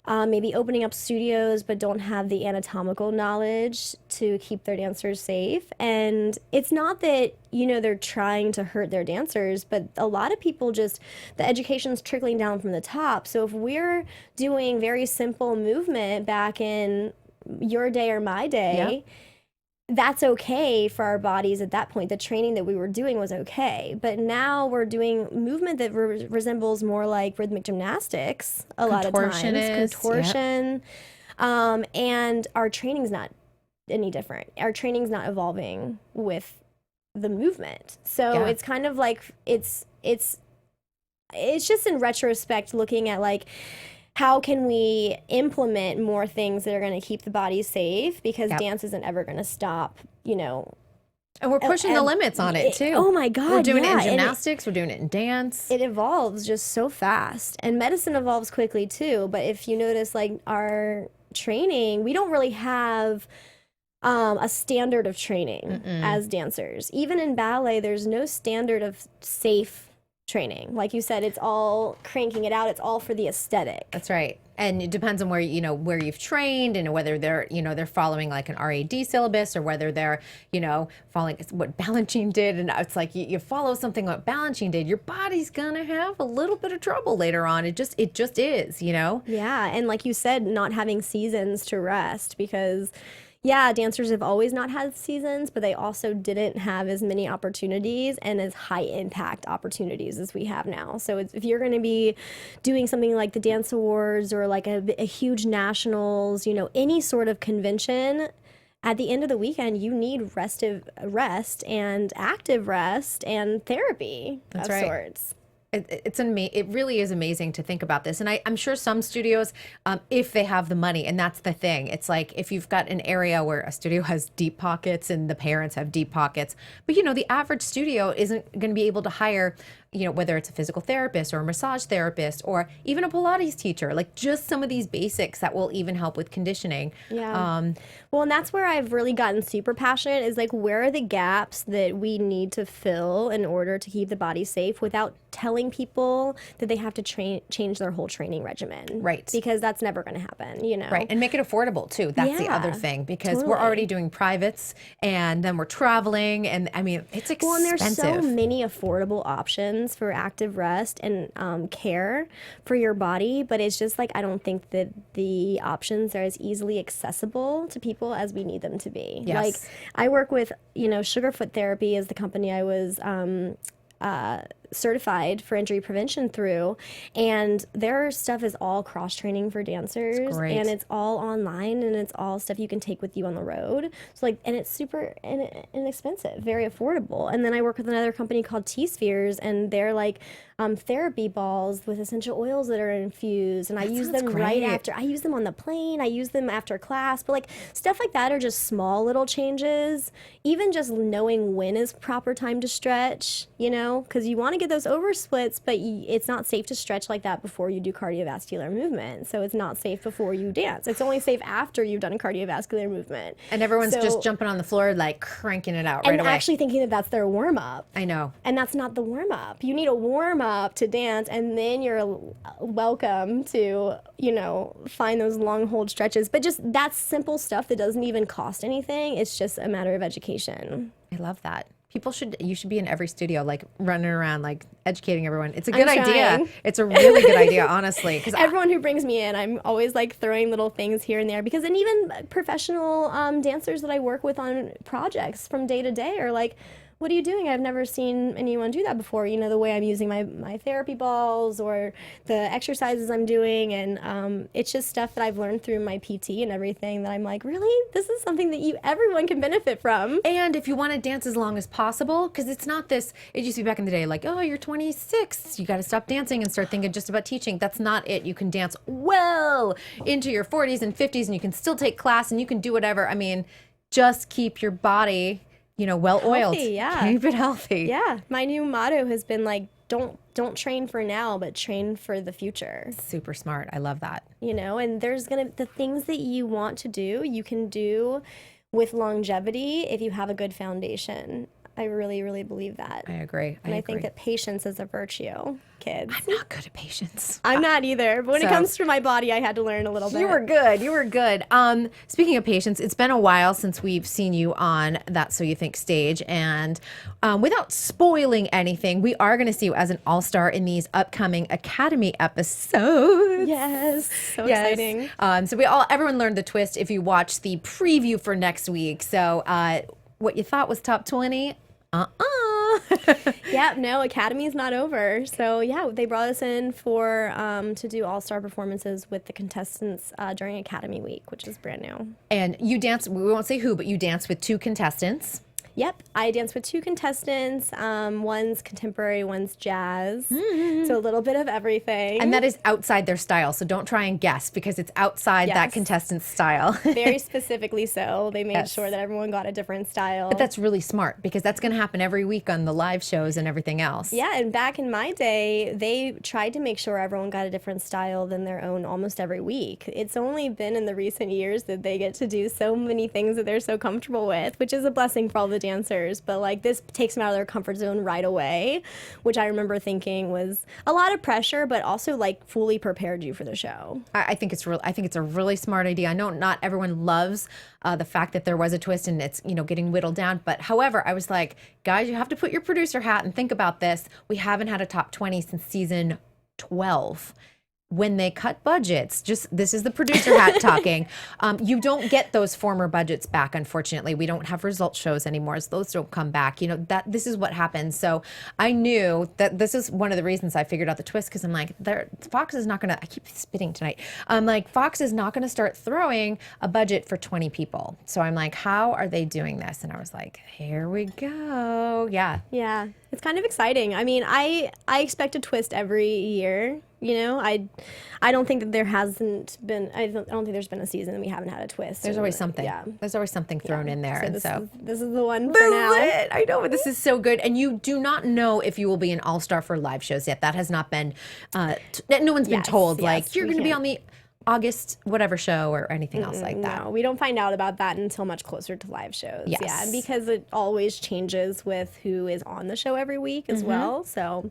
maybe opening up studios but don't have the anatomical knowledge to keep their dancers safe. And it's not that, you know, they're trying to hurt their dancers, but a lot of people just, the education's trickling down from the top. So if we're doing very simple movement back in your day or my day, that's okay for our bodies at that point. The training that we were doing was okay. But now we're doing movement that resembles more like rhythmic gymnastics a lot of times. Contortion. And our training's not any different. Our training's not evolving with the movement. So it's kind of like, it's just in retrospect looking at like, how can we implement more things that are going to keep the body safe? Because dance isn't ever going to stop, you know. And we're pushing the limits on it too. Oh my God. We're doing it in gymnastics, we're doing it in dance. It evolves just so fast. And medicine evolves quickly too. But if you notice, like our training, we don't really have a standard of training as dancers. Even in ballet, there's no standard of safe training. Like you said, it's all cranking it out. It's all for the aesthetic. That's right. And it depends on where, you know, where you've trained and whether they're, you know, they're following like an RAD syllabus or whether they're, you know, following what Balanchine did. And it's like you follow something what Balanchine did, your body's gonna have a little bit of trouble later on. It just is, you know? Yeah. And like you said, not having seasons to rest, because dancers have always not had seasons, but they also didn't have as many opportunities and as high impact opportunities as we have now. So if you're going to be doing something like the Dance Awards or like a huge nationals, you know, any sort of convention, at the end of the weekend, you need rest and active rest and therapy of sorts. It really is amazing to think about this. And I'm sure some studios, if they have the money, and that's the thing, it's like if you've got an area where a studio has deep pockets and the parents have deep pockets, but you know, the average studio isn't going to be able to hire, you know, whether it's a physical therapist or a massage therapist or even a Pilates teacher, like just some of these basics that will even help with conditioning. Yeah. Well, and that's where I've really gotten super passionate is like, where are the gaps that we need to fill in order to keep the body safe without telling people that they have to change their whole training regimen. Right. Because that's never going to happen, you know. Right. And make it affordable too. That's the other thing, because we're already doing privates and then we're traveling, and I mean, it's expensive. Well, and there's so many affordable options for active rest and care for your body, but it's just like, I don't think that the options are as easily accessible to people as we need them to be. Yes. Like I work with, you know, Sugarfoot Therapy is the company I was certified for injury prevention through, and their stuff is all cross training for dancers, great. and it's all online, and it's all stuff you can take with you on the road. So like, and it's super inexpensive, very affordable. And then I work with another company called T-Spheres, and they're like therapy balls with essential oils that are infused, and I use them right after. I use them on the plane. I use them after class. But like stuff like that are just small little changes. Even just knowing when is proper time to stretch, you know, because you want to get those oversplits, but it's not safe to stretch like that before you do cardiovascular movement. So it's not safe before you dance. It's only safe after you've done a cardiovascular movement. And everyone's just jumping on the floor, like cranking it out right away. And actually thinking that that's their warm up. I know. And that's not the warm up. You need a warm up to dance, and then you're welcome to, you know, find those long hold stretches. But just that's simple stuff that doesn't even cost anything. It's just a matter of education. I love that. You should be in every studio, like running around, like educating everyone. It's a good idea. It's a really good idea, honestly. Because everyone who brings me in, I'm always like throwing little things here and there, because, and even professional dancers that I work with on projects from day to day are like, what are you doing? I've never seen anyone do that before. You know, the way I'm using my therapy balls or the exercises I'm doing. And it's just stuff that I've learned through my PT and everything that I'm like, really? This is something that everyone can benefit from. And if you want to dance as long as possible, because it's not this, it used to be back in the day, like, oh, you're 26, you got to stop dancing and start thinking just about teaching. That's not it. You can dance well into your 40s and 50s, and you can still take class, and you can do whatever. I mean, just keep your body, you know, well-oiled. Healthy, yeah. Keep it healthy. Yeah. My new motto has been like, don't train for now, but train for the future. Super smart. I love that. You know, and the things that you want to do, you can do with longevity if you have a good foundation. I really, really believe that. I agree. I think that patience is a virtue, kids. I'm not good at patience. I'm not either. But when it comes to my body, I had to learn a little bit. You were good. You were good. Speaking of patience, it's been a while since we've seen you on that So You Think stage. And without spoiling anything, we are going to see you as an all-star in these upcoming Academy episodes. Yes. So exciting. So everyone learned the twist if you watched the preview for next week. So what you thought was top 20, Yeah, no, Academy's not over. So yeah, they brought us in for to do all-star performances with the contestants during Academy Week, which is brand new. And you dance, we won't say who, but you dance with 2 contestants. Yep, I dance with 2 contestants. One's contemporary, one's jazz. So a little bit of everything. And that is outside their style, so don't try and guess, because it's outside that contestant's style. Very specifically so. They made sure that everyone got a different style. But that's really smart, because that's going to happen every week on the live shows and everything else. Yeah, and back in my day, they tried to make sure everyone got a different style than their own almost every week. It's only been in the recent years that they get to do so many things that they're so comfortable with, which is a blessing for all the dancers. But like, this takes them out of their comfort zone right away, which I remember thinking was a lot of pressure, but also like fully prepared you for the show. I think it's a really smart idea. I know not everyone loves the fact that there was a twist and it's, you know, getting whittled down. But however, I was like, guys, you have to put your producer hat and think about this. We haven't had a top 20 since season 12. When they cut budgets, this is the producer hat talking, you don't get those former budgets back, unfortunately. We don't have result shows anymore, so those don't come back. You know, this is what happens. So I knew that this is one of the reasons I figured out the twist, because I'm like, Fox is not going to, I keep spitting tonight. I'm like, Fox is not going to start throwing a budget for 20 people. So I'm like, how are they doing this? And I was like, here we go. Yeah. Yeah. It's kind of exciting. I mean, I expect a twist every year. You know, I don't think that there hasn't been. I don't think there's been a season that we haven't had a twist. There's always something. Yeah. There's always something thrown in there, so this is the one for now. I know, but this is so good. And you do not know if you will be an all-star for live shows yet. That has not been. No one's been told like you're going to be on the August whatever show or anything else like that. No, we don't find out about that until much closer to live shows. Yes. Yeah, and because it always changes with who is on the show every week as well. So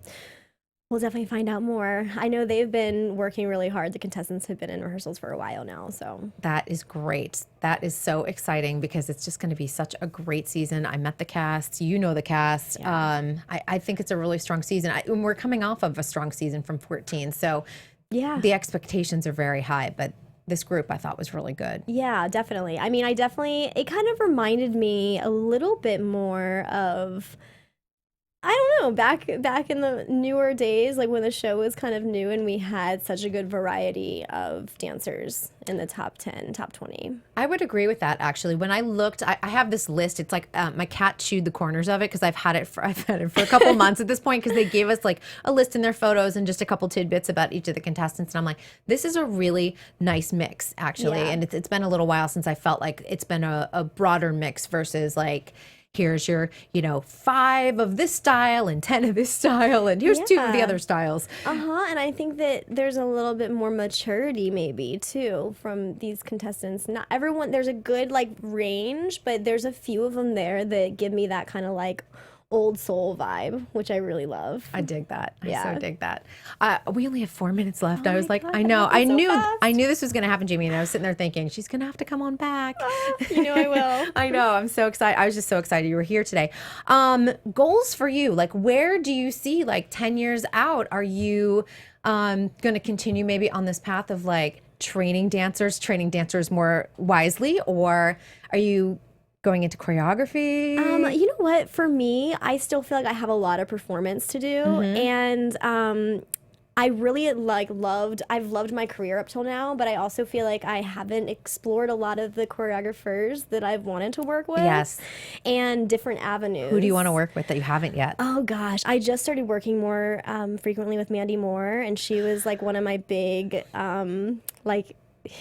we'll definitely find out more. I know they've been working really hard. The contestants have been in rehearsals for a while now. So that is great. That is so exciting, because it's just going to be such a great season. I met the cast. You know the cast. Yeah. I think it's a really strong season. And we're coming off of a strong season from 14. So yeah, the expectations are very high, but this group I thought was really good. Yeah, definitely. I mean, it kind of reminded me a little bit more of, I don't know, back in the newer days, like when the show was kind of new and we had such a good variety of dancers in the top 10, top 20. I would agree with that, actually. When I looked, I have this list. It's like my cat chewed the corners of it because I've had it for a couple months at this point, because they gave us like a list in their photos and just a couple tidbits about each of the contestants. And I'm like, this is a really nice mix, actually. Yeah. And it's been a little while since I felt like it's been a broader mix versus like, here's your, 5 of this style and 10 of this style, and here's 2 of the other styles. And I think that there's a little bit more maturity maybe too from these contestants. Not everyone, there's a good like range, but there's a few of them there that give me that kind of like old soul vibe, which I really love. I dig that. Yeah. I so dig that. We only have 4 minutes left. I was like, God, I know. that went so I fast. knew this was going to happen, Jaimie, and I was sitting there thinking, she's going to have to come on back. You know I will. I know. I'm so excited. I was just so excited you were here today. Goals for you. Like, where do you see, like, 10 years out? Are you going to continue maybe on this path of, like, training dancers more wisely? Or are you going into choreography? You know what? For me, I still feel like I have a lot of performance to do, and I really I've loved my career up till now, but I also feel like I haven't explored a lot of the choreographers that I've wanted to work with. Yes. And different avenues. Who do you want to work with that you haven't yet? Oh gosh, I just started working more frequently with Mandy Moore, and she was like one of my big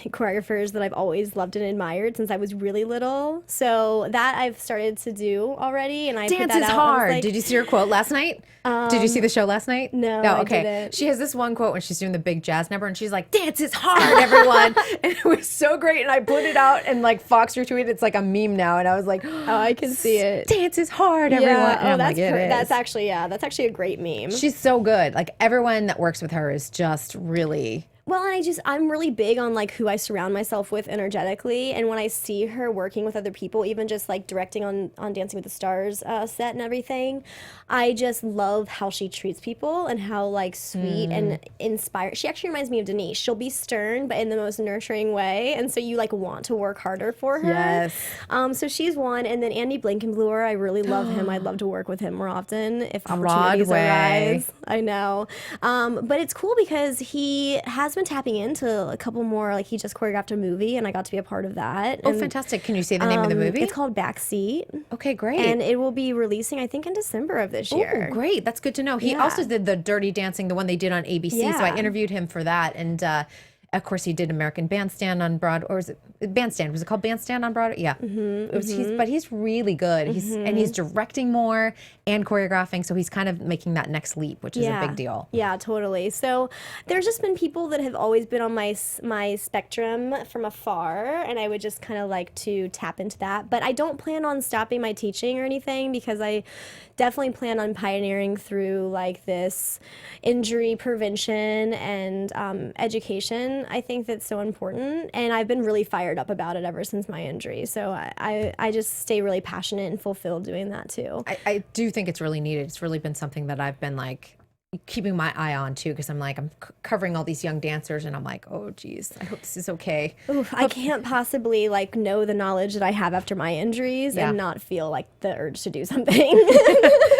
choreographers that I've always loved and admired since I was really little. So that I've started to do already, and I put Dance that is out. hard. Like, Did you see her quote last night? Did you see the show last night? No, No. I Okay. didn't. She has this one quote when she's doing the big jazz number, and she's like, "Dance is hard, everyone," and it was so great. And I put it out, and like Fox retweeted. It's like a meme now, and I was like, oh, I can see it. Dance is hard, everyone. Yeah. And I'm that's like, it is. that's actually a great meme. She's so good. Like everyone that works with her is just really. Well, and I'm really big on like who I surround myself with energetically, and when I see her working with other people, even just like directing on Dancing with the Stars set and everything, I just love how she treats people and how like sweet and inspired. She actually reminds me of Denise. She'll be stern, but in the most nurturing way, and so you like want to work harder for her. Yes. So she's one, and then Andy Blankenblower, I really love him. I'd love to work with him more often if opportunities Broadway. arise. I know, but it's cool because he has been tapping into a couple more. Like he just choreographed a movie, and I got to be a part of that. Oh, And, fantastic! Can you say the name of the movie? It's called Backseat, Okay, great. and it will be releasing, I think, in December of this year. Oh, great. That's good to know. He Yeah. also did the Dirty Dancing, the one they did on ABC. So I Yeah. interviewed him for that. And of course, he did American Bandstand on Broadway. Or was it Bandstand? Was it called Bandstand on Broadway? Yeah. But he's really good. He's directing more and choreographing. So he's kind of making that next leap, which is a big deal. Yeah, totally. So there's just been people that have always been on my spectrum from afar, and I would just kind of like to tap into that. But I don't plan on stopping my teaching or anything, because I definitely plan on pioneering through like this injury prevention and education. I think that's so important, and I've been really fired up about it ever since my injury. So I just stay really passionate and fulfilled doing that too. I do think it's really needed. It's really been something that I've been like keeping my eye on too, because I'm like, I'm covering all these young dancers, and I'm like, oh geez, I hope this is okay. Oof, I can't possibly like know the knowledge that I have after my injuries Yeah. and not feel like the urge to do something.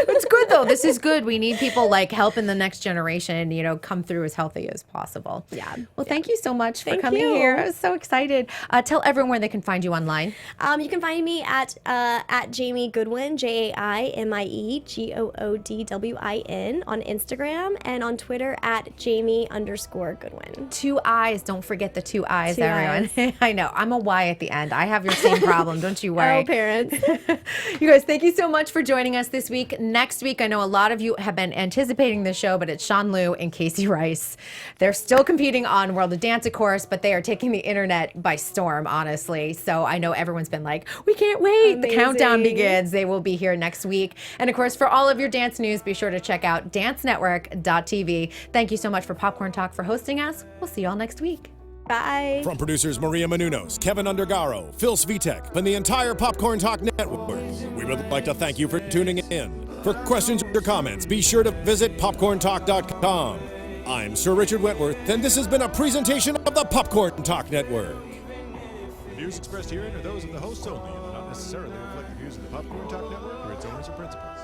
It's good though. This is good. We need people like helping the next generation, come through as healthy as possible. Yeah. Well, thank you so much for Thank coming you. here. I was so excited. Tell everyone where they can find you online. You can find me at Jaimie Goodwin, Jaimie Goodwin on Instagram, and on Twitter at Jaimie_Goodwin. 2 eyes. Don't forget the 2 eyes, 2 everyone. I know. I'm a Y at the end. I have your same problem. Don't you worry. Oh, parents. You guys, thank you so much for joining us this week. Next week, I know a lot of you have been anticipating this show, but it's Sean Liu and Casey Rice. They're still competing on World of Dance, of course, but they are taking the internet by storm, honestly. So I know everyone's been like, we can't wait. The countdown Amazing. begins. They will be here next week. And of course, for all of your dance news, be sure to check out dancenetwork.tv. Thank you so much for Popcorn Talk for hosting us. We'll see you all next week. Bye. From producers Maria Menounos, Kevin Undergaro, Phil Svitek, and the entire Popcorn Talk Network, we would like to thank you for tuning in. For questions or comments, be sure to visit popcorntalk.com. I'm Sir Richard Wentworth, and this has been a presentation of the Popcorn Talk Network. The views expressed herein are those of the hosts only and do not necessarily reflect the views of the Popcorn Talk Network or its owners or principals.